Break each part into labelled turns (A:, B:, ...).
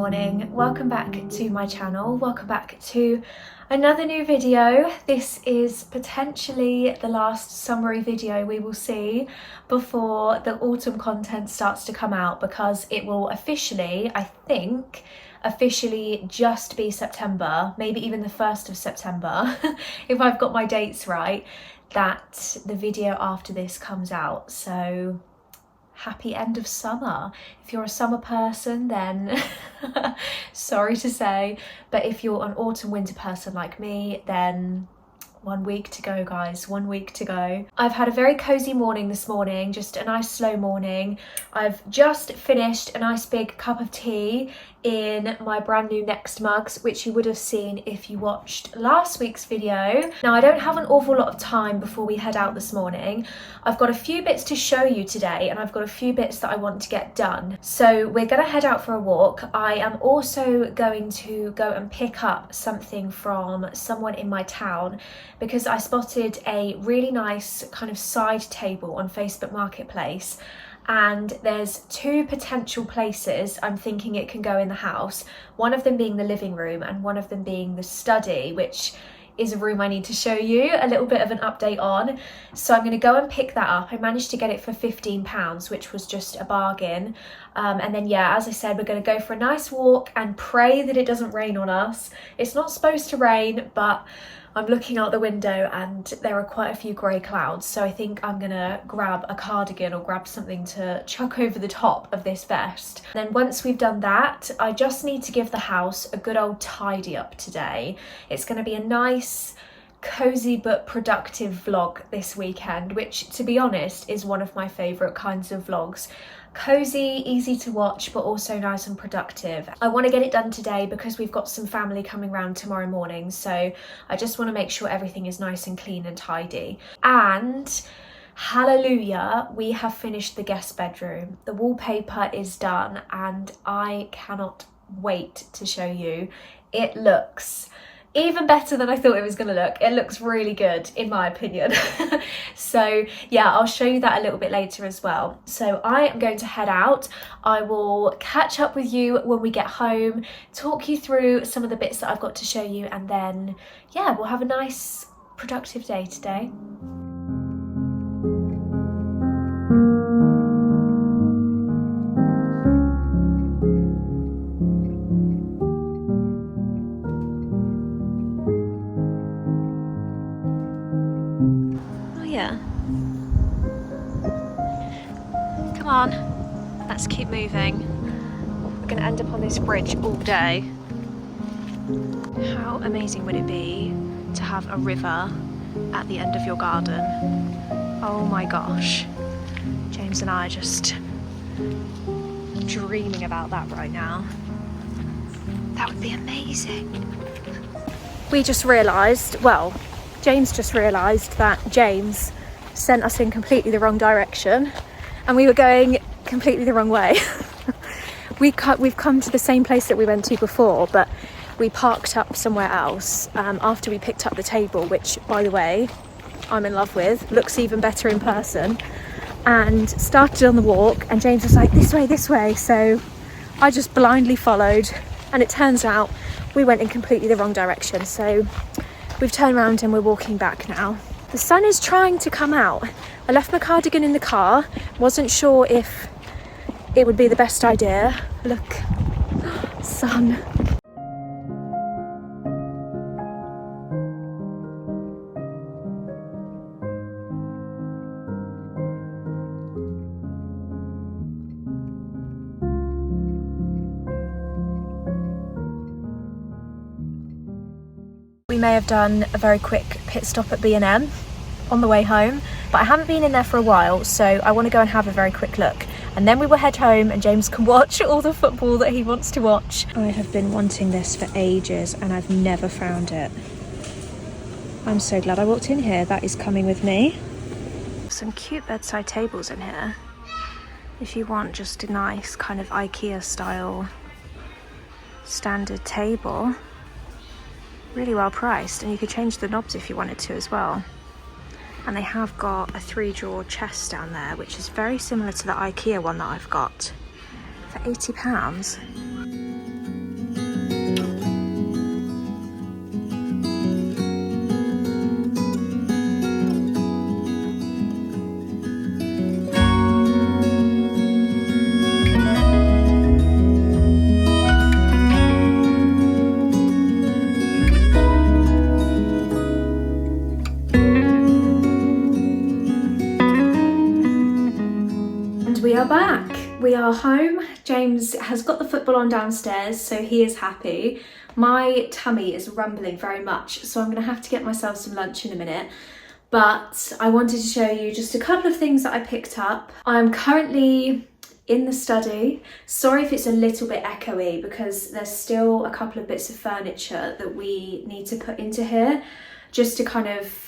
A: morning, welcome back to my channel, welcome back to another new video. This is potentially the last summery video we will see before the autumn content starts to come out, because it will officially, I think, just be September, maybe even the 1st of September, if I've got my dates right, that the video after this comes out. So happy end of summer. If you're a summer person, then sorry to say, but if you're an autumn winter person like me, then 1 week to go, guys, 1 week to go. I've had a very cozy morning this morning, just a nice slow morning. I've just finished a nice big cup of tea in my brand new Next mugs, which you would have seen if you watched last week's video. Now, I don't have an awful lot of time before we head out this morning. I've got a few bits to show you today, and I've got a few bits that I want to get done. So we're gonna head out for a walk. I am also going to go and pick up something from someone in my town, because I spotted a really nice kind of side table on Facebook Marketplace, and there's two potential places I'm thinking it can go in the house, one of them being the living room and one of them being the study, which is a room I need to show you a little bit of an update on. So I'm going to go and pick that up. I managed to get it for £15, which was just a bargain. And then, yeah, as I said, we're going to go for a nice walk and pray that it doesn't rain on us. It's not supposed to rain, but I'm looking out the window and there are quite a few grey clouds, so I think I'm gonna grab a cardigan or grab something to chuck over the top of this vest. And then once we've done that, I just need to give the house a good old tidy up today. It's gonna be a nice, cozy but productive vlog this weekend, which, to be honest, is one of my favourite kinds of vlogs. Cozy, easy to watch, but also nice and productive. I want to get it done today because we've got some family coming round tomorrow morning, so I just want to make sure everything is nice and clean and tidy. And hallelujah, we have finished the guest bedroom. The wallpaper is done and I cannot wait to show you. It looks even better than I thought it was going to look. It looks really good, in my opinion. So yeah, I'll show you that a little bit later as well. So I am going to head out. I will catch up with you when we get home, talk you through some of the bits that I've got to show you, and then yeah, we'll have a nice productive day today. Come on, let's keep moving. We're going to end up on this bridge all day. How amazing would it be to have a river at the end of your garden? Oh my gosh. James and I are just dreaming about that right now. That would be amazing. We just realised, well, James just realised that James sent us in completely the wrong direction and we were going completely the wrong way. We've come to the same place that we went to before, but we parked up somewhere else after we picked up the table, which, by the way, I'm in love with. Looks even better in person. And started on the walk, and James was like, this way. So I just blindly followed, and it turns out we went in completely the wrong direction. So we've turned around and we're walking back now. The sun is trying to come out. I left my cardigan in the car. Wasn't sure if it would be the best idea. Look, sun. We may have done a very quick pit stop at B&M on the way home, but I haven't been in there for a while, so I want to go and have a very quick look, and then we will head home and James can watch all the football that he wants to watch. I have been wanting this for ages and I've never found it. I'm so glad I walked in here. That is coming with me. Some cute bedside tables in here if you want just a nice kind of IKEA style standard table. Really well priced, and you could change the knobs if you wanted to as well. And they have got a 3-drawer chest down there, which is very similar to the IKEA one that I've got, for £80. We are back. We are home. James has got the football on downstairs, so he is happy. My tummy is rumbling very much, so I'm going to have to get myself some lunch in a minute. But I wanted to show you just a couple of things that I picked up. I'm currently in the study. Sorry if it's a little bit echoey because there's still a couple of bits of furniture that we need to put into here just to kind of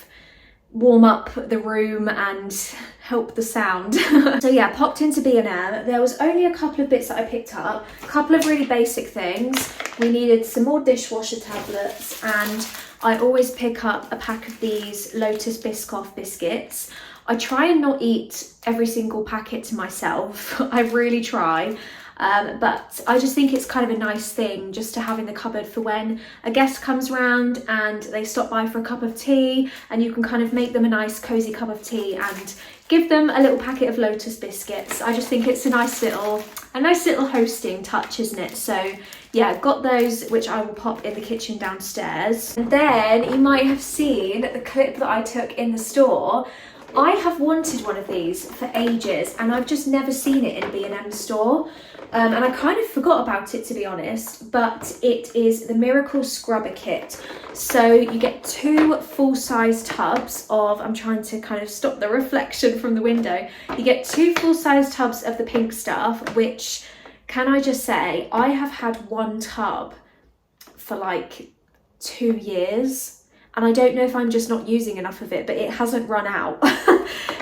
A: warm up the room and help the sound. So yeah, popped into B&M. There was only a couple of bits that I picked up, a couple of really basic things. We needed some more dishwasher tablets, and I always pick up a pack of these Lotus Biscoff biscuits. I try and not eat every single packet to myself. I really try. But I just think it's kind of a nice thing just to have in the cupboard for when a guest comes round and they stop by for a cup of tea, and you can kind of make them a nice cozy cup of tea and give them a little packet of Lotus biscuits. I just think it's a nice little hosting touch, isn't it? So yeah, got those, which I will pop in the kitchen downstairs. And then you might have seen the clip that I took in the store. I have wanted one of these for ages and I've just never seen it in a B&M store. And I kind of forgot about it, to be honest, but it is the Miracle Scrubber Kit. So you get 2 full-size tubs of, I'm trying to kind of stop the reflection from the window. You get 2 full-size tubs of the pink stuff, which, can I just say, I have had 1 tub for like 2 years. And I don't know if I'm just not using enough of it, but it hasn't run out.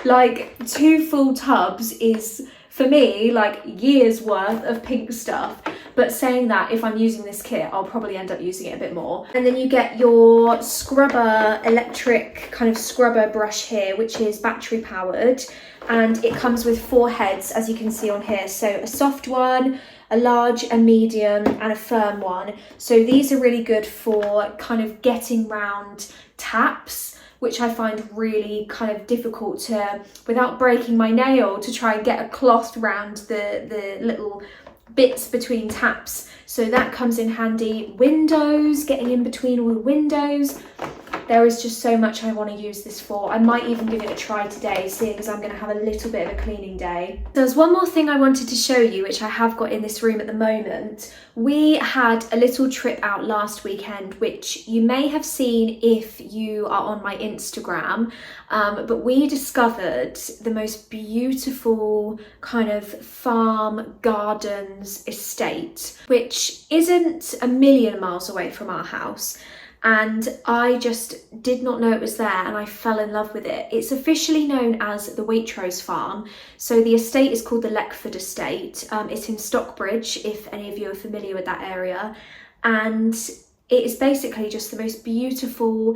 A: Like 2 full tubs is, for me, like years worth of pink stuff. But saying that, if I'm using this kit, I'll probably end up using it a bit more. And then you get your scrubber, electric kind of scrubber brush here, which is battery powered. And it comes with 4 heads, as you can see on here. So a soft one, a large, a medium, and a firm one. So these are really good for kind of getting round taps, which I find really kind of difficult to, without breaking my nail, to try and get a cloth round the little bits between taps. So that comes in handy. Windows, getting in between all the windows. There is just so much I want to use this for. I might even give it a try today, seeing as I'm going to have a little bit of a cleaning day. There's one more thing I wanted to show you, which I have got in this room at the moment. We had a little trip out last weekend, which you may have seen if you are on my Instagram, but we discovered the most beautiful kind of farm gardens estate, which isn't a million miles away from our house. And I just did not know it was there, and I fell in love with it. It's officially known as the Waitrose Farm. So the estate is called the Leckford Estate. It's in Stockbridge, if any of you are familiar with that area. And it is basically just the most beautiful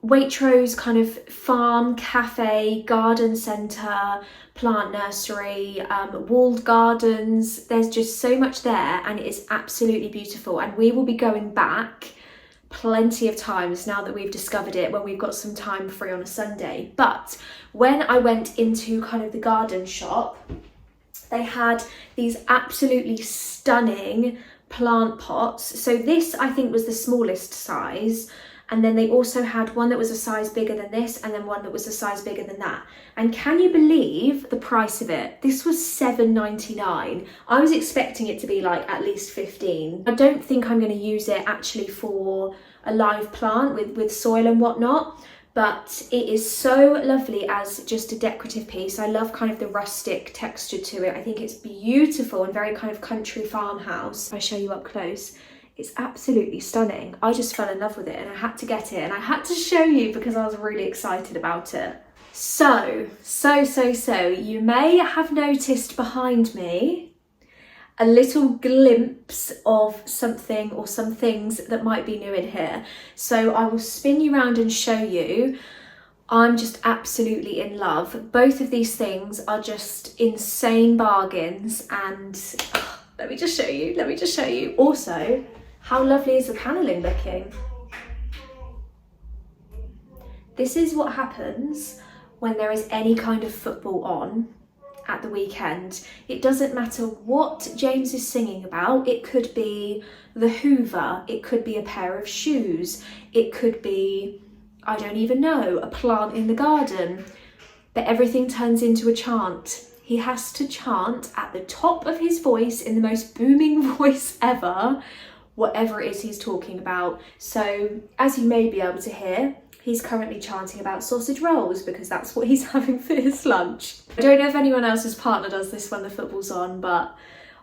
A: Waitrose kind of farm, cafe, garden centre, plant nursery, walled gardens. There's just so much there, and it is absolutely beautiful. And we will be going back plenty of times now that we've discovered it, when we've got some time free on a Sunday. But when I went into kind of the garden shop, they had these absolutely stunning plant pots. So this, I think, was the smallest size. And then they also had one that was a size bigger than this, and then one that was a size bigger than that. And can you believe the price of it? This was $7.99. I was expecting it to be like at least 15. I don't think I'm going to use it actually for a live plant with soil and whatnot, but it is so lovely as just a decorative piece. I love kind of the rustic texture to it. I think it's beautiful and very kind of country farmhouse. If I show you up close, it's absolutely stunning. I just fell in love with it and I had to get it, and I had to show you because I was really excited about it. So you may have noticed behind me a little glimpse of something or some things that might be new in here. So I will spin you around and show you. I'm just absolutely in love. Both of these things are just insane bargains, and let me just show you. Also, how lovely is the panelling looking? This is what happens when there is any kind of football on at the weekend. It doesn't matter what James is singing about. It could be the Hoover, it could be a pair of shoes, it could be, I don't even know, a plant in the garden. But everything turns into a chant. he has to chant at the top of his voice in the most booming voice ever, whatever it is he's talking about. So as you may be able to hear, he's currently chanting about sausage rolls because that's what he's having for his lunch. I don't know if anyone else's partner does this when the football's on, but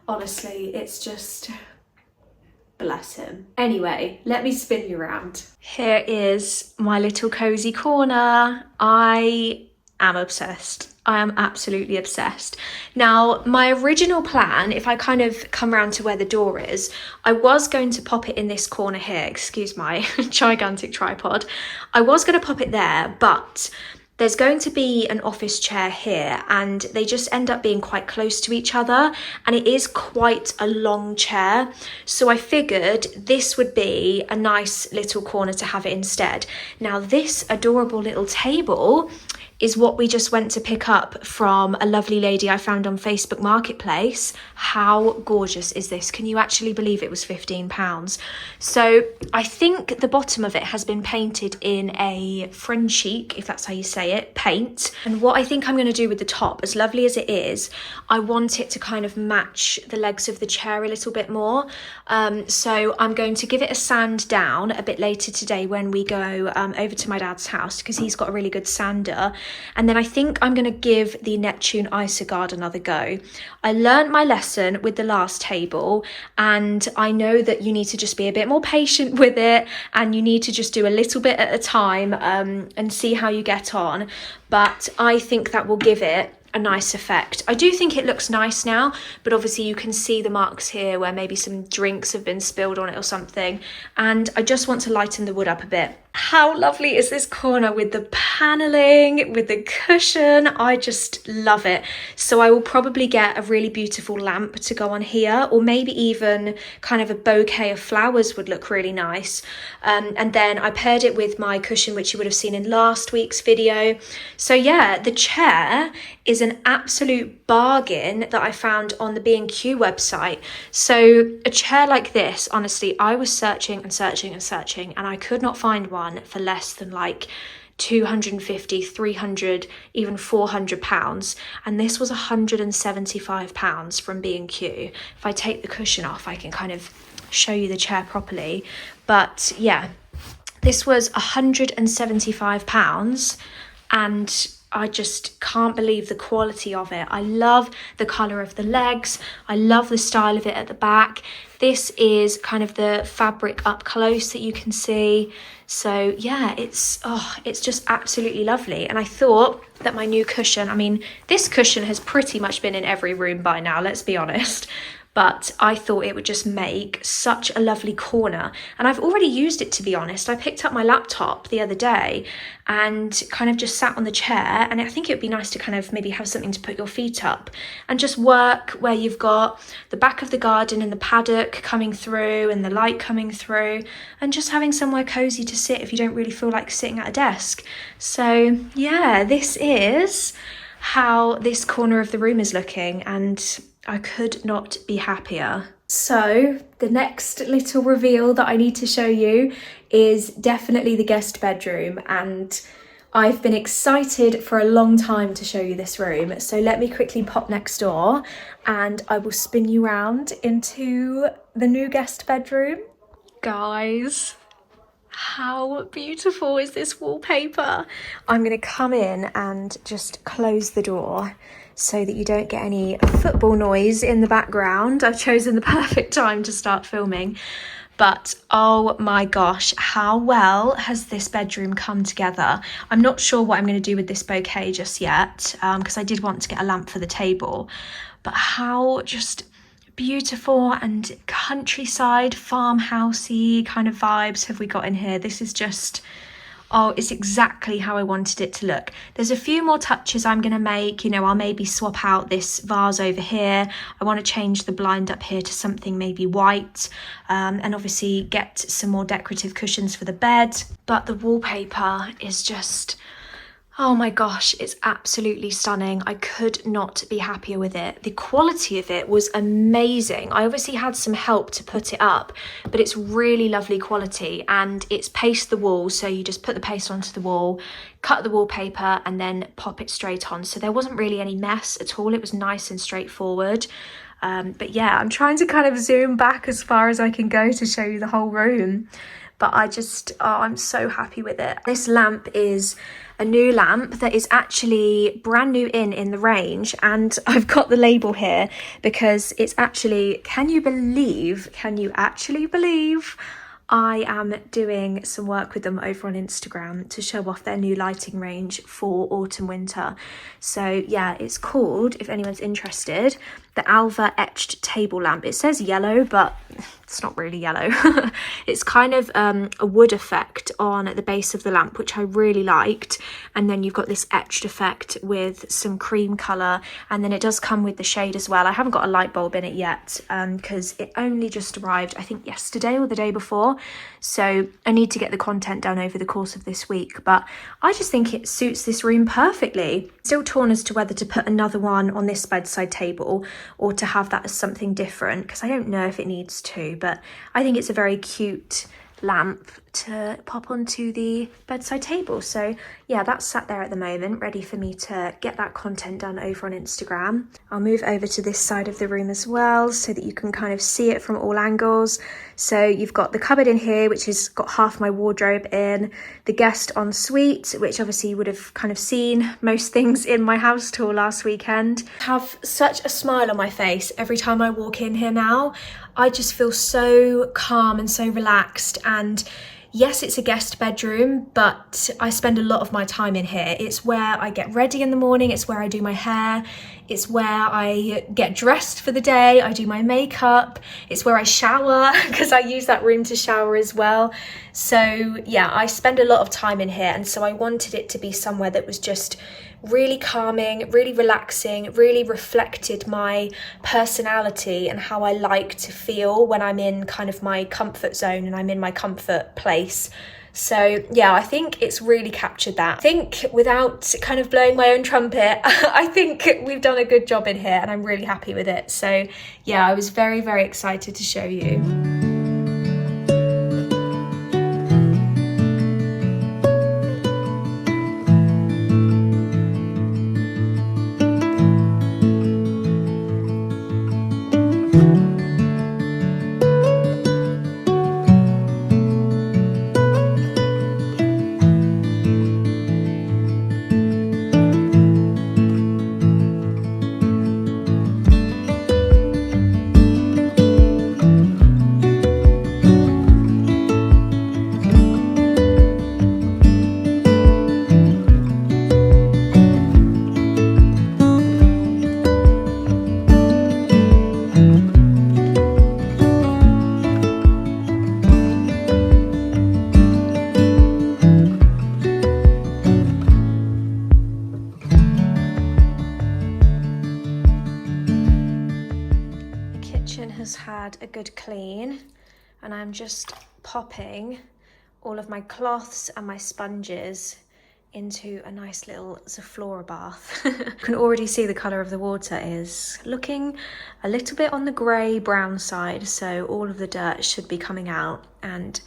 A: honestly, it's just, bless him. Anyway, let me spin you around. Here is my little cozy corner. I am obsessed. I am absolutely obsessed. Now, my original plan, if I kind of come round to where the door is, I was going to pop it in this corner here. Excuse my gigantic tripod. I was going to pop it there, but there's going to be an office chair here and they just end up being quite close to each other, and it is quite a long chair. So I figured this would be a nice little corner to have it instead. Now, this adorable little table is what we just went to pick up from a lovely lady I found on Facebook Marketplace. How gorgeous is this? Can you actually believe it was £15? So I think the bottom of it has been painted in a fringe chic, if that's how you say it, paint. And what I think I'm going to do with the top, as lovely as it is, I want it to kind of match the legs of the chair a little bit more. So I'm going to give it a sand down a bit later today when we go over to my dad's house, because he's got a really good sander. And then I think I'm going to give the Neptune Isoguard another go. I learned my lesson with the last table, and I know that you need to just be a bit more patient with it, and you need to just do a little bit at a time and see how you get on. But I think that will give it a nice effect. I do think it looks nice now, but obviously you can see the marks here where maybe some drinks have been spilled on it or something, and I just want to lighten the wood up a bit. How lovely is this corner with the paneling, with the cushion? I just love it. So I will probably get a really beautiful lamp to go on here, or maybe even kind of a bouquet of flowers would look really nice. And then I paired it with my cushion, which you would have seen in last week's video. So yeah, the chair is an absolute bargain that I found on the B&Q website. So a chair like this, honestly, I was searching and searching and searching, and I could not find one for less than like 250, 300, even £400, and this was £175 from B&Q. If I take the cushion off, I can kind of show you the chair properly, but yeah, this was £175, and I just can't believe the quality of it. I love the colour of the legs. I love the style of it at the back. This is kind of the fabric up close that you can see. So yeah, it's just absolutely lovely. And I thought that my new cushion, I mean, this cushion has pretty much been in every room by now, let's be honest. But I thought it would just make such a lovely corner. And I've already used it, to be honest. I picked up my laptop the other day and kind of just sat on the chair, and I think it would be nice to kind of maybe have something to put your feet up and just work where you've got the back of the garden and the paddock coming through and the light coming through, and just having somewhere cozy to sit if you don't really feel like sitting at a desk. So yeah, this is how this corner of the room is looking, and I could not be happier. So the next little reveal that I need to show you is definitely the guest bedroom, and I've been excited for a long time to show you this room. So let me quickly pop next door and I will spin you around into the new guest bedroom. Guys, how beautiful is this wallpaper? I'm going to come in and just close the door so that you don't get any football noise in the background. I've chosen the perfect time to start filming. But oh my gosh, how well has this bedroom come together? I'm not sure what I'm going to do with this bouquet just yet, because I did want to get a lamp for the table. But how just beautiful and countryside, farmhousey kind of vibes have we got in here. This is just, oh, it's exactly how I wanted it to look. There's a few more touches I'm going to make. You know, I'll maybe swap out this vase over here. I want to change the blind up here to something maybe white, and obviously get some more decorative cushions for the bed. But the wallpaper is just, Oh my gosh, it's absolutely stunning. I could not be happier with it. The quality of it was amazing. I obviously had some help to put it up, but it's really lovely quality, and it's paste the wall. So you just put the paste onto the wall, cut the wallpaper, and then pop it straight on. So there wasn't really any mess at all. It was nice and straightforward. But yeah, I'm trying to kind of zoom back as far as I can go to show you the whole room. But I'm so happy with it. This lamp is a new lamp that is actually brand new in the range, and I've got the label here because it's actually, can you actually believe I am doing some work with them over on Instagram to show off their new lighting range for autumn winter. So yeah, it's called, if anyone's interested, the Alva etched table lamp. It says yellow, but it's not really yellow. It's kind of a wood effect on the base of the lamp, which I really liked. And then you've got this etched effect with some cream colour, and then it does come with the shade as well. I haven't got a light bulb in it yet because it only just arrived, I think yesterday or the day before. So I need to get the content done over the course of this week, but I just think it suits this room perfectly. Still torn as to whether to put another one on this bedside table or to have that as something different, because I don't know if it needs to, but I think it's a very cute lamp to pop onto the bedside table. So yeah, that's sat there at the moment, ready for me to get that content done over on Instagram. I'll move over to this side of the room as well so that you can kind of see it from all angles. So you've got the cupboard in here, which has got half my wardrobe in, the guest ensuite, which obviously you would have kind of seen most things in my house tour last weekend. I have such a smile on my face every time I walk in here now. I just feel so calm and so relaxed, and yes, it's a guest bedroom, but I spend a lot of my time in here. It's where I get ready in the morning, it's where I do my hair, it's where I get dressed for the day, I do my makeup, it's where I shower because I use that room to shower as well. So yeah, I spend a lot of time in here, and so I wanted it to be somewhere that was just really calming, really relaxing, really reflected my personality and how I like to feel when I'm in kind of my comfort zone and I'm in my comfort place. So yeah, I think it's really captured that. I think, without kind of blowing my own trumpet, I think we've done a good job in here and I'm really happy with it. So yeah, I was very, very excited to show you. Has had a good clean, and I'm just popping all of my cloths and my sponges into a nice little Zaflora bath. You can already see the colour of the water is looking a little bit on the grey brown side, so all of the dirt should be coming out and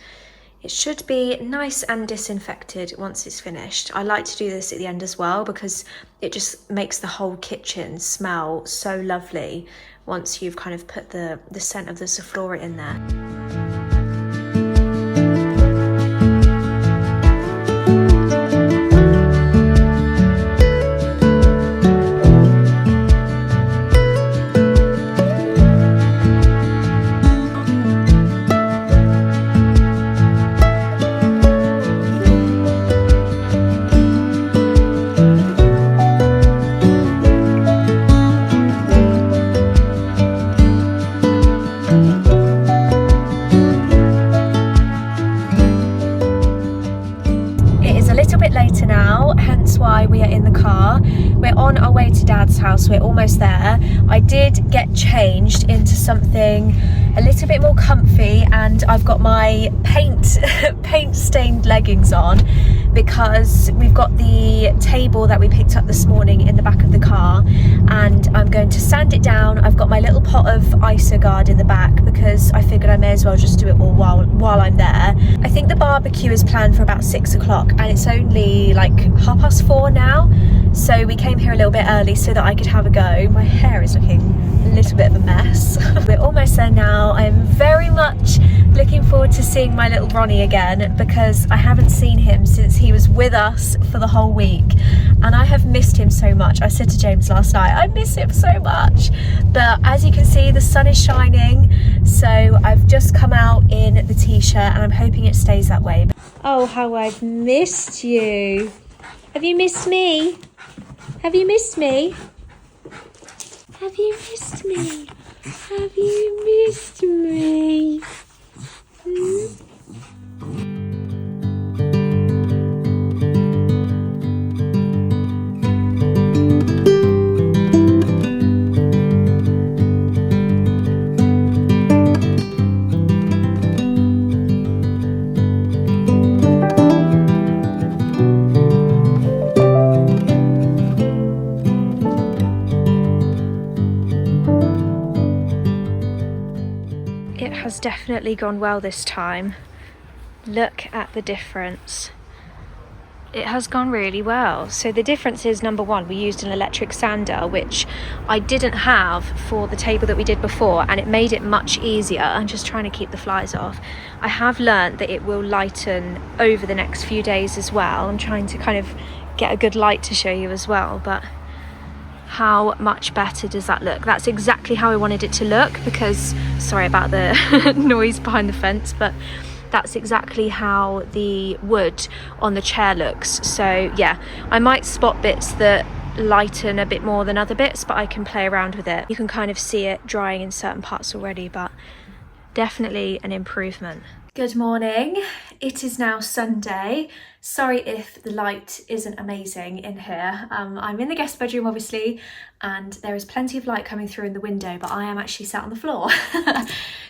A: it should be nice and disinfected once it's finished. I like to do this at the end as well because it just makes the whole kitchen smell so lovely once you've kind of put the scent of the Zaflora in there. We are in the car. We're on our way to Dad's house. We're almost there. I did get changed into something a little bit more comfy, and I've got my paint stained leggings on because we've got the table that we picked up this morning in the back of the car, and I'm going to sand it down. I've got my little pot of Isogard in the back because I figured I may as well just do it all while I'm there. I think the barbecue is planned for about 6 o'clock and it's only like 4:30 now, so we came here a little bit early so that I could have a go. My hair is looking a little bit of a mess. We're almost there now. I'm very much looking forward to seeing my little Ronnie again because I haven't seen him since he was with us for the whole week, and I have missed him so much. I said to James last night, I miss him so much, but as you can see, the sun is shining, so I've just come out in the t-shirt and I'm hoping it stays that way. Oh, how I've missed you. Have you missed me? Have you missed me? Have you missed me? Have you missed me? It has definitely gone well this time. Look at the difference. It has gone really well. So the difference is, number one, we used an electric sander, which I didn't have for the table that we did before, and it made it much easier. I'm just trying to keep the flies off. I have learned that it will lighten over the next few days as well. I'm trying to kind of get a good light to show you as well, but how much better does that look? That's exactly how I wanted it to look because, sorry about the noise behind the fence, but that's exactly how the wood on the chair looks. So yeah, I might spot bits that lighten a bit more than other bits, but I can play around with it. You can kind of see it drying in certain parts already, but definitely an improvement. Good morning. It is now Sunday. Sorry if the light isn't amazing in here. I'm in the guest bedroom obviously, and there is plenty of light coming through in the window, but I am actually sat on the floor.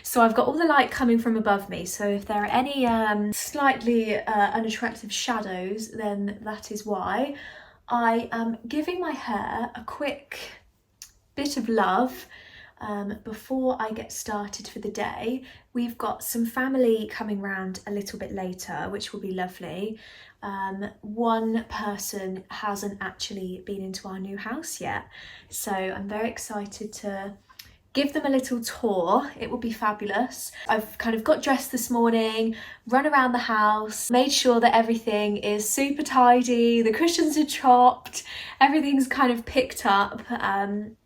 A: So I've got all the light coming from above me, so if there are any slightly unattractive shadows, then that is why. I am giving my hair a quick bit of love before I get started for the day. We've got some family coming round a little bit later, which will be lovely. One person hasn't actually been into our new house yet, so I'm very excited to give them a little tour. It will be fabulous. I've kind of got dressed this morning, run around the house, made sure that everything is super tidy, the cushions are chopped, everything's kind of picked up, and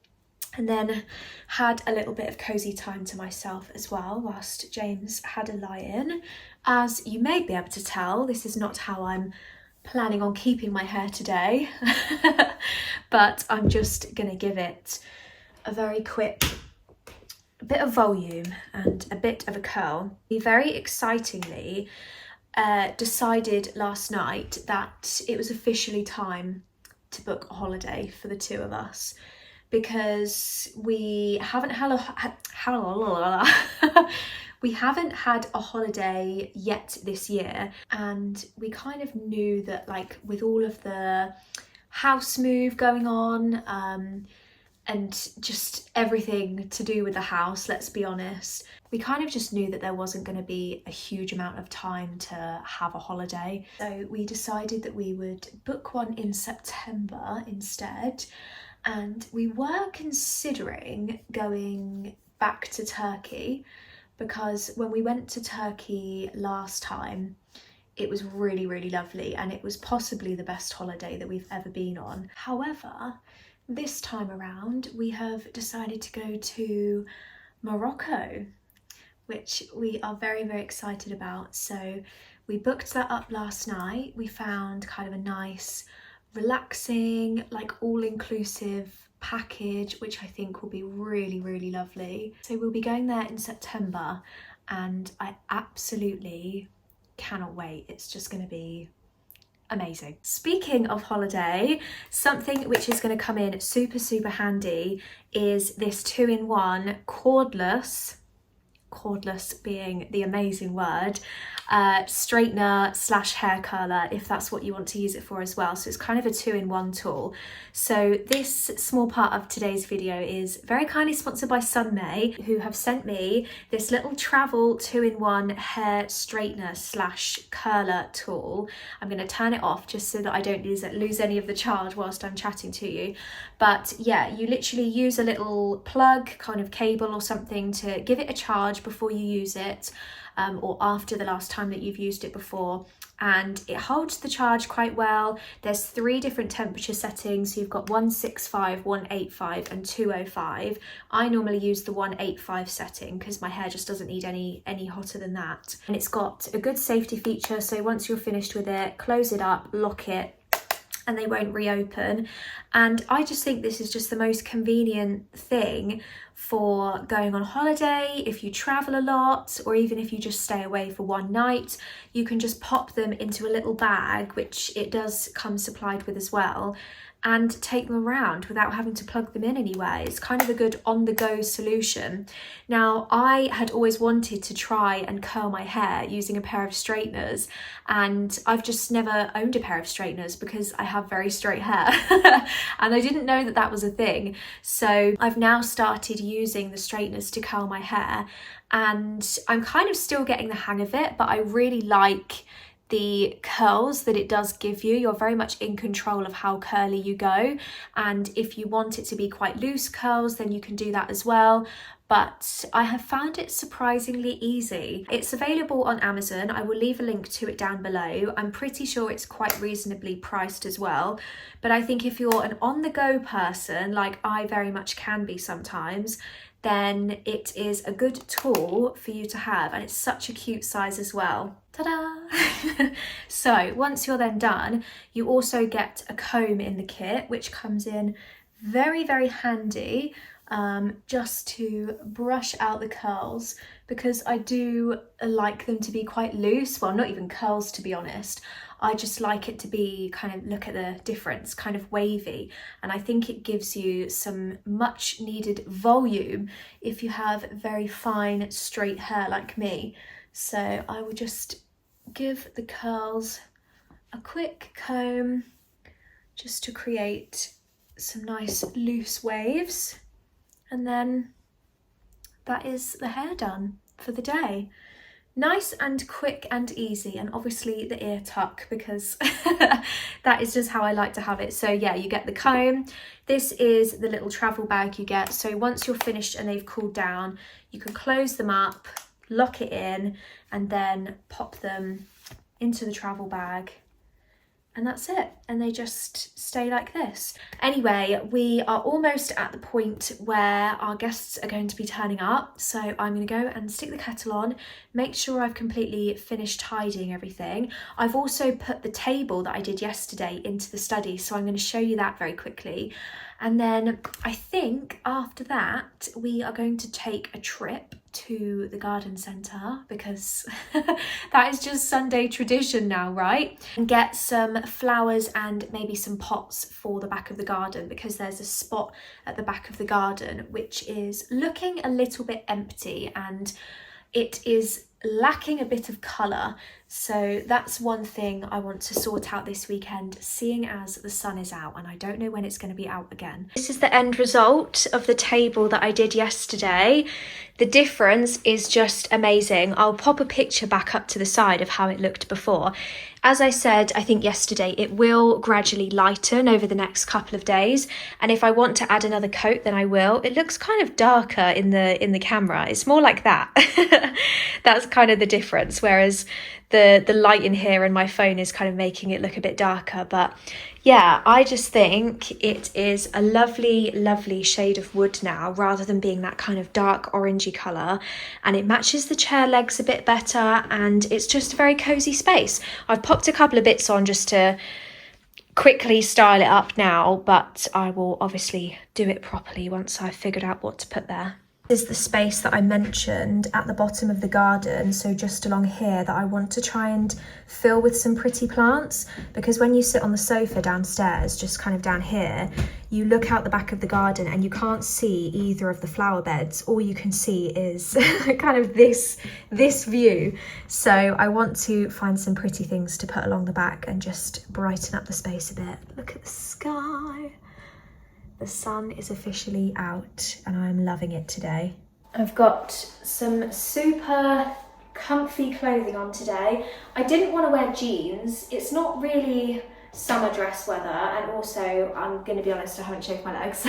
A: then had a little bit of cozy time to myself as well whilst James had a lie-in. As you may be able to tell, this is not how I'm planning on keeping my hair today, but I'm just gonna give it a very quick bit of volume and a bit of a curl. We very excitingly decided last night that it was officially time to book a holiday for the two of us, because we haven't had a holiday yet this year, and we kind of knew that, like, with all of the house move going on and just everything to do with the house, let's be honest, we kind of just knew that there wasn't going to be a huge amount of time to have a holiday. So we decided that we would book one in September instead. And we were considering going back to Turkey, because when we went to Turkey last time, it was really, really lovely, and it was possibly the best holiday that we've ever been on. However, this time around, we have decided to go to Morocco, which we are very, very excited about. So we booked that up last night. We found kind of a nice, relaxing, like all-inclusive package, which I think will be really, really lovely. So we'll be going there in September, and I absolutely cannot wait. It's just going to be amazing. Speaking of holiday, something which is going to come in super, super handy is this 2-in-1 cordless cordless being the amazing word, straightener slash hair curler, if that's what you want to use it for as well. So it's kind of a 2-in-1 tool. So this small part of today's video is very kindly sponsored by Sunmay, who have sent me this little travel 2-in-1 hair straightener slash curler tool. I'm going to turn it off just so that I don't lose any of the charge whilst I'm chatting to you. But yeah, you literally use a little plug, kind of cable or something, to give it a charge before you use it, or after the last time that you've used it before, and it holds the charge quite well. There's 3 different temperature settings. So you've got 165, 185 and 205. I normally use the 185 setting because my hair just doesn't need any hotter than that. And it's got a good safety feature, so once you're finished with it, close it up, lock it, and they won't reopen. And I just think this is just the most convenient thing for going on holiday, if you travel a lot, or even if you just stay away for one night. You can just pop them into a little bag, which it does come supplied with as well, and take them around without having to plug them in anywhere. It's kind of a good on-the-go solution. Now, I had always wanted to try and curl my hair using a pair of straighteners, and I've just never owned a pair of straighteners because I have very straight hair and I didn't know that that was a thing. So I've now started using the straighteners to curl my hair, and I'm kind of still getting the hang of it, but I really like the curls that it does give you. You're very much in control of how curly you go, and if you want it to be quite loose curls, then you can do that as well. But I have found it surprisingly easy. It's available on Amazon. I will leave a link to it down below. I'm pretty sure it's quite reasonably priced as well. But I think if you're an on-the-go person, like I very much can be sometimes, then it is a good tool for you to have, and it's such a cute size as well. Ta-da! So once you're then done, you also get a comb in the kit, which comes in very, very handy, just to brush out the curls, because I do like them to be quite loose. Well, not even curls, to be honest. I just like it to be kind of, look at the difference, kind of wavy. And I think it gives you some much needed volume if you have very fine straight hair like me. So I will just give the curls a quick comb just to create some nice loose waves. And then that is the hair done for the day. Nice and quick and easy, and obviously the ear tuck, because that is just how I like to have it. So yeah, you get the comb. This is the little travel bag you get. So once you're finished and they've cooled down, you can close them up, lock it in, and then pop them into the travel bag. And that's it, and they just stay like this. Anyway, we are almost at the point where our guests are going to be turning up, so I'm going to go and stick the kettle on, make sure I've completely finished tidying everything. I've also put the table that I did yesterday into the study, so I'm going to show you that very quickly. And then I think after that, we are going to take a trip to the garden centre, because that is just Sunday tradition now, right? And get some flowers and maybe some pots for the back of the garden, because there's a spot at the back of the garden which is looking a little bit empty and it is lacking a bit of colour. So that's one thing I want to sort out this weekend, seeing as the sun is out and I don't know when it's going to be out again. This is the end result of the table that I did yesterday. The difference is just amazing. I'll pop a picture back up to the side of how it looked before. As I said, I think yesterday, it will gradually lighten over the next couple of days. And if I want to add another coat, then I will. It looks kind of darker in the camera. It's more like that. That's kind of the difference. Whereas the light in here and my phone is kind of making it look a bit darker. But yeah, I just think it is a lovely, lovely shade of wood now, rather than being that kind of dark orangey colour. And it matches the chair legs a bit better, and it's just a very cosy space. I've popped a couple of bits on just to quickly style it up now, but I will obviously do it properly once I've figured out what to put there. This is the space that I mentioned at the bottom of the garden, so just along here, that I want to try and fill with some pretty plants, because when you sit on the sofa downstairs, just kind of down here, you look out the back of the garden and you can't see either of the flower beds. All you can see is kind of this view. So I want to find some pretty things to put along the back and just brighten up the space a bit. Look at the sky. The sun is officially out and I'm loving it today. I've got some super comfy clothing on today. I didn't want to wear jeans. It's not really summer dress weather, and also, I'm going to be honest, I haven't shaved my legs.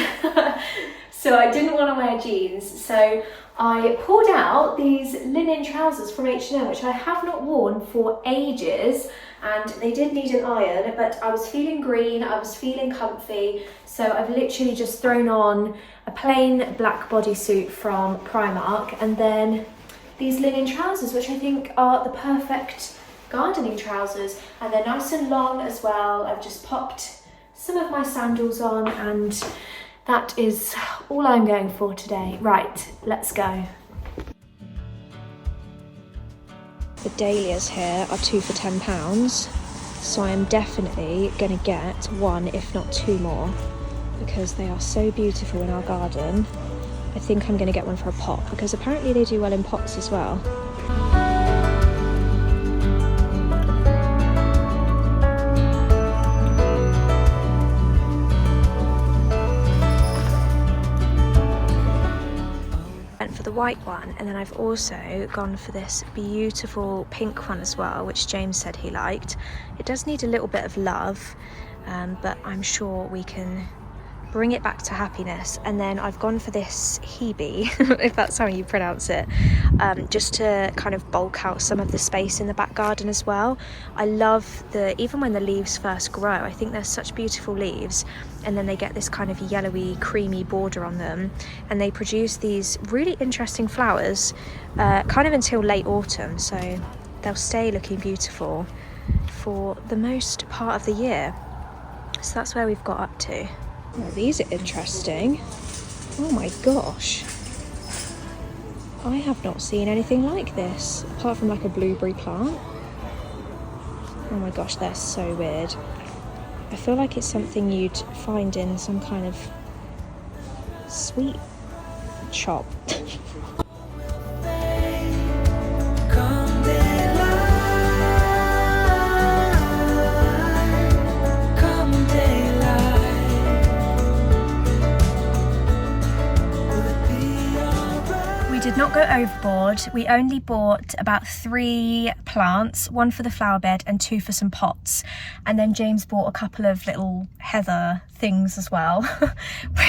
A: So I didn't want to wear jeans. So I pulled out these linen trousers from H&M, which I have not worn for ages, and they did need an iron, but I was feeling green, I was feeling comfy, so I've literally just thrown on a plain black bodysuit from Primark, and then these linen trousers, which I think are the perfect gardening trousers, and they're nice and long as well. I've just popped some of my sandals on, and that is all I'm going for today. Right, let's go. The dahlias here are 2 for £10, so I am definitely going to get 1, if not 2 more, because they are so beautiful in our garden. I think I'm going to get one for a pot, because apparently they do well in pots as well. For the white one, and then I've also gone for this beautiful pink one as well, which James said he liked. It does need a little bit of love, but I'm sure we can bring it back to happiness. And then I've gone for this Hebe, if that's how you pronounce it, just to kind of bulk out some of the space in the back garden as well. I love even when the leaves first grow, I think they're such beautiful leaves, and then they get this kind of yellowy creamy border on them, and they produce these really interesting flowers kind of until late autumn, so they'll stay looking beautiful for the most part of the year. So that's where we've got up to. Oh, these are interesting. Oh my gosh. I have not seen anything like this, apart from like a blueberry plant. Oh my gosh, they're so weird. I feel like it's something you'd find in some kind of sweet shop. Did not go overboard. We only bought about 3 plants, 1 for the flower bed and 2 for some pots, and then James bought a couple of little heather things as well,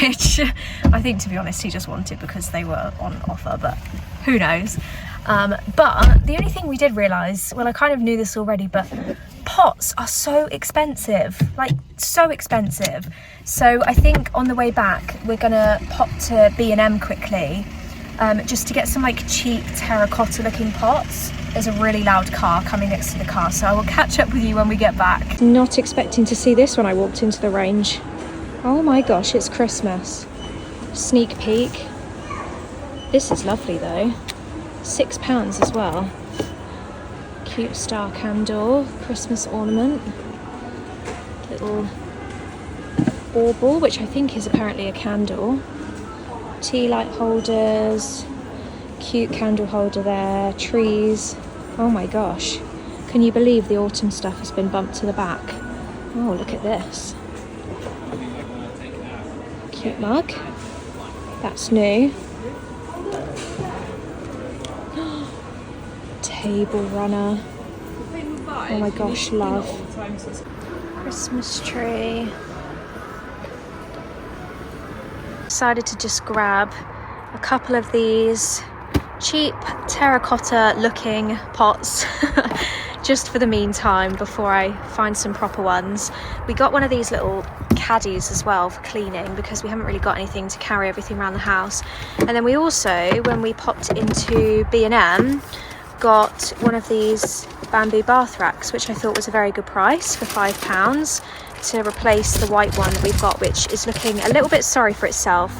A: which I think, to be honest, he just wanted because they were on offer, but who knows. But the only thing we did realise, well, I kind of knew this already, but pots are so expensive, like so expensive. So I think on the way back we're gonna pop to B&M quickly, just to get some like cheap terracotta looking pots. There's a really loud car coming next to the car, so I will catch up with you when we get back. Not expecting to see this when I walked into the range. Oh my gosh, it's Christmas. Sneak peek. This is lovely though. £6 as well. Cute star candle, Christmas ornament. Little bauble, which I think is apparently a candle. Tea light holders, cute candle holder there, trees. Oh my gosh, can you believe the autumn stuff has been bumped to the back? Oh, look at this. Cute mug, that's new. Table runner. Oh my gosh, love. Christmas tree. Decided to just grab a couple of these cheap terracotta looking pots just for the meantime before I find some proper ones. We got one of these little caddies as well for cleaning because we haven't really got anything to carry everything around the house. And then we also, when we popped into B&M, got one of these bamboo bath racks, which I thought was a very good price for £5 to replace the white one that we've got, which is looking a little bit sorry for itself.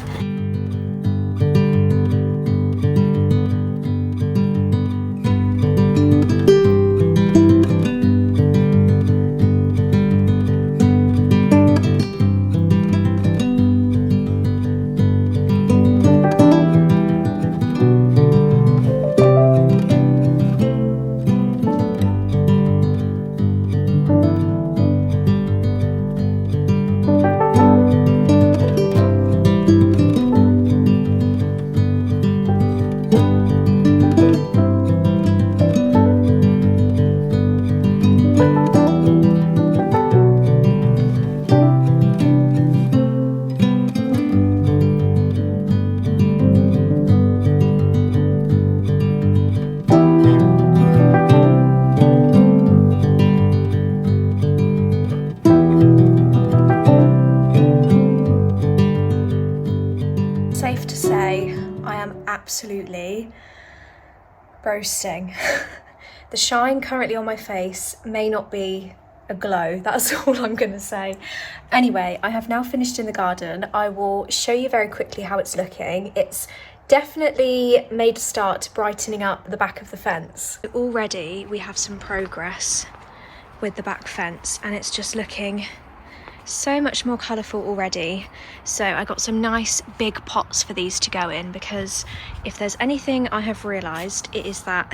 A: absolutely roasting. The shine currently on my face may not be a glow, that's all I'm gonna say. Anyway, I have now finished in the garden. I will show you very quickly how it's looking. It's definitely made a start to brightening up the back of the fence. Already we have some progress with the back fence and it's just looking so much more colourful already. So I got some nice big pots for these to go in, because if there's anything I have realised, it is that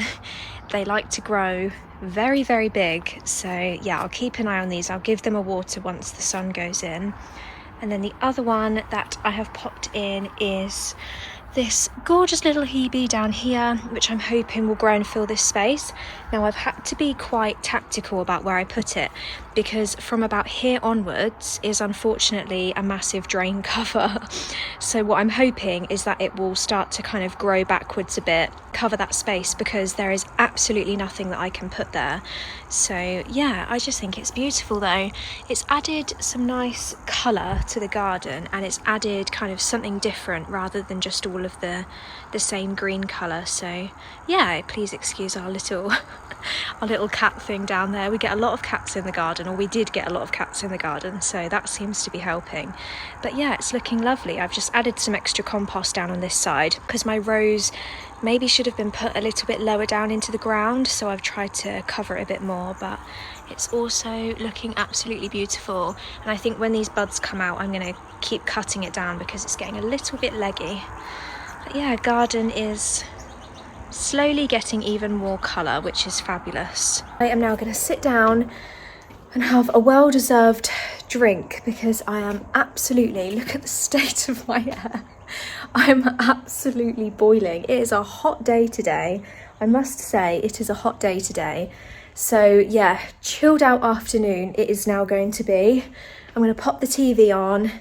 A: they like to grow very, very big. So yeah, I'll keep an eye on these. I'll give them a water once the sun goes in. And then the other one that I have popped in is this gorgeous little hebe down here, which I'm hoping will grow and fill this space. Now I've had to be quite tactical about where I put it, because from about here onwards is unfortunately a massive drain cover. So what I'm hoping is that it will start to kind of grow backwards a bit, cover that space, because there is absolutely nothing that I can put there. So yeah, I just think it's beautiful though. It's added some nice colour to the garden, and it's added kind of something different rather than just all of the same green colour. So yeah, please excuse our little our little cat thing down there. We get a lot of cats in the garden, or we did get a lot of cats in the garden, so that seems to be helping. But yeah, it's looking lovely. I've just added some extra compost down on this side because my rose maybe should have been put a little bit lower down into the ground, so I've tried to cover it a bit more, but it's also looking absolutely beautiful. And I think when these buds come out, I'm going to keep cutting it down because it's getting a little bit leggy. But yeah, garden is slowly getting even more colour, which is fabulous. I am now going to sit down and have a well-deserved drink because I am absolutely, look at the state of my hair. I'm absolutely boiling. It is a hot day today. I must say it is a hot day today. So yeah, chilled out afternoon it is now going to be. I'm going to pop the TV on,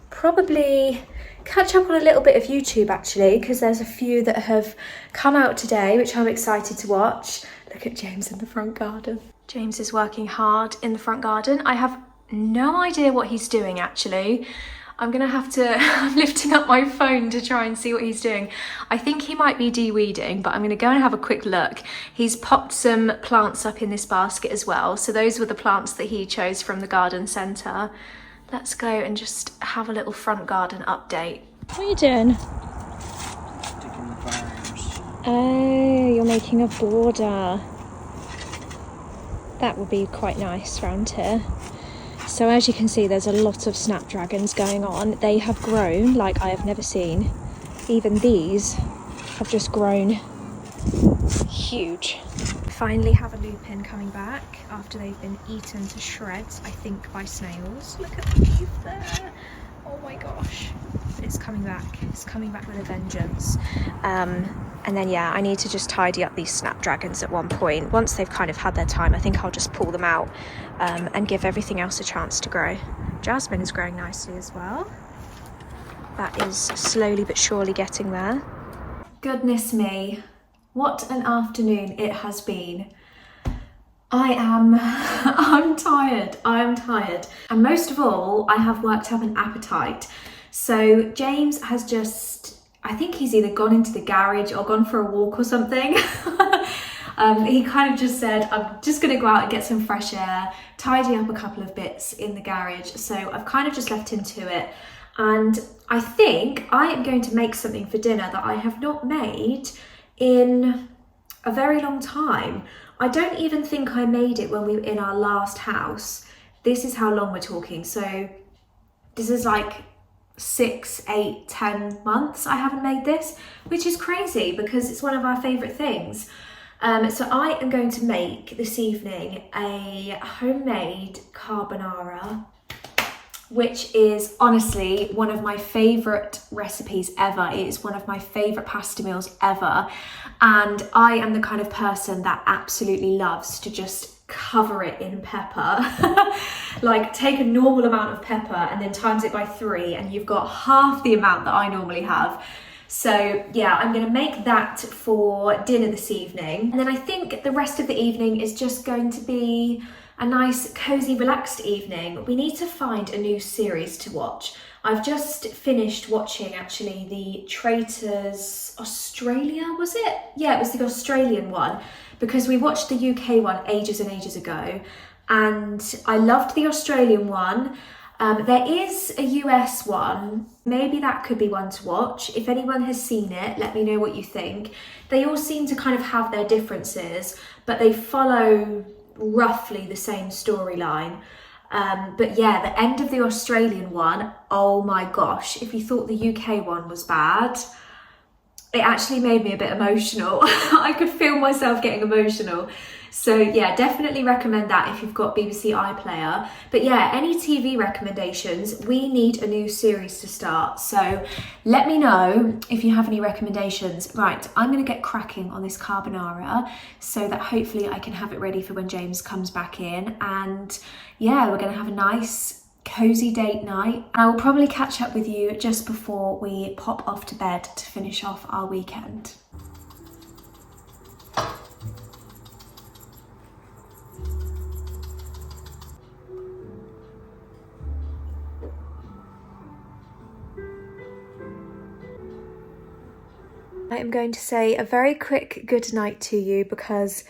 A: probably catch up on a little bit of YouTube actually, because there's a few that have come out today which I'm excited to watch. Look at James in the front garden. James is working hard in the front garden. I have no idea what he's doing actually. I'm gonna have to, I'm lifting up my phone to try and see what he's doing. I think he might be de-weeding, but I'm gonna go and have a quick look. He's popped some plants up in this basket as well. So those were the plants that he chose from the garden centre. Let's go and just have a little front garden update. What are you doing?
B: Sticking the fires.
A: Oh, you're making a border. That would be quite nice around here. So as you can see, there's a lot of snapdragons going on. They have grown like I have never seen. Even these have just grown huge. Finally have a lupin coming back after they've been eaten to shreds, I think, by snails. Look at the leaf there. Oh my gosh. But it's coming back. It's coming back with a vengeance. And then yeah, I need to just tidy up these snapdragons at one point. Once they've kind of had their time, I think I'll just pull them out and give everything else a chance to grow. Jasmine is growing nicely as well. That is slowly but surely getting there. Goodness me, what an afternoon it has been. I'm tired. And most of all, I have worked up an appetite. So James has just, I think he's either gone into the garage or gone for a walk or something. He kind of just said, I'm just going to go out and get some fresh air, tidy up a couple of bits in the garage. So I've kind of just left him to it. And I think I am going to make something for dinner that I have not made in a very long time. I don't even think I made it when we were in our last house. This is how long we're talking. So this is like 6, 8, 10 months I haven't made this, which is crazy because it's one of our favourite things. So I am going to make this evening a homemade carbonara, which is honestly one of my favourite recipes ever. It is one of my favourite pasta meals ever. And I am the kind of person that absolutely loves to just cover it in pepper. Like take a normal amount of pepper and then times it by 3 and you've got half the amount that I normally have. So yeah, I'm gonna make that for dinner this evening. And then I think the rest of the evening is just going to be, a nice cozy relaxed evening, we need to find a new series to watch. I've just finished watching actually the Traitors Australia, was it? Yeah, it was the Australian one, because we watched the UK one ages and ages ago, and I loved the Australian one. There is a US one, maybe that could be one to watch. If anyone has seen it, let me know what you think. They all seem to kind of have their differences, but they follow roughly the same storyline. But yeah, the end of the Australian one, oh my gosh, if you thought the UK one was bad, it actually made me a bit emotional. I could feel myself getting emotional. So yeah, definitely recommend that if you've got BBC iPlayer. But yeah, any TV recommendations? We need a new series to start. So let me know if you have any recommendations. Right, I'm gonna get cracking on this carbonara so that hopefully I can have it ready for when James comes back in. And yeah, we're gonna have a nice cozy date night. I will probably catch up with you just before we pop off to bed to finish off our weekend. I am going to say a very quick good night to you because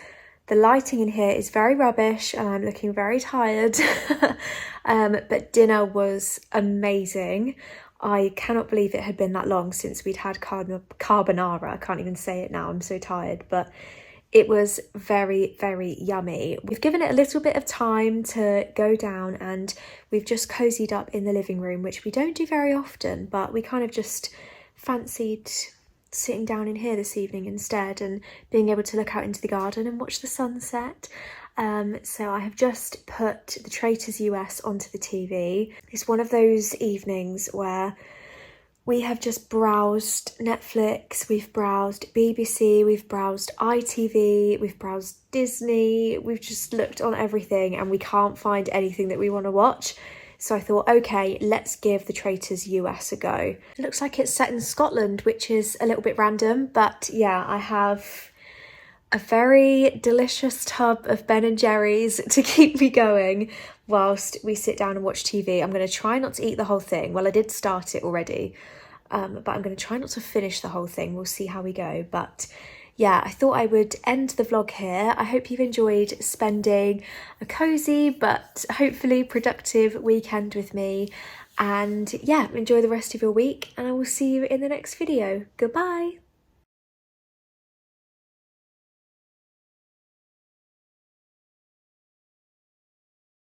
A: the lighting in here is very rubbish and I'm looking very tired. But dinner was amazing. I cannot believe it had been that long since we'd had carbonara. I can't even say it now, I'm so tired, but it was very, very yummy. We've given it a little bit of time to go down and we've just cozied up in the living room, which we don't do very often, but we kind of just fancied sitting down in here this evening instead and being able to look out into the garden and watch the sunset. So I have just put the Traitors US onto the TV. It's one of those evenings where we have just browsed Netflix, we've browsed BBC, we've browsed ITV, we've browsed Disney, we've just looked on everything and we can't find anything that we want to watch. So I thought, okay, let's give the Traitors US a go. It looks like it's set in Scotland, which is a little bit random, but yeah, I have a very delicious tub of Ben & Jerry's to keep me going whilst we sit down and watch TV. I'm going to try not to eat the whole thing. Well, I did start it already, but I'm going to try not to finish the whole thing. We'll see how we go. But yeah, I thought I would end the vlog here. I hope you've enjoyed spending a cozy but hopefully productive weekend with me. And yeah, enjoy the rest of your week and I will see you in the next video. Goodbye.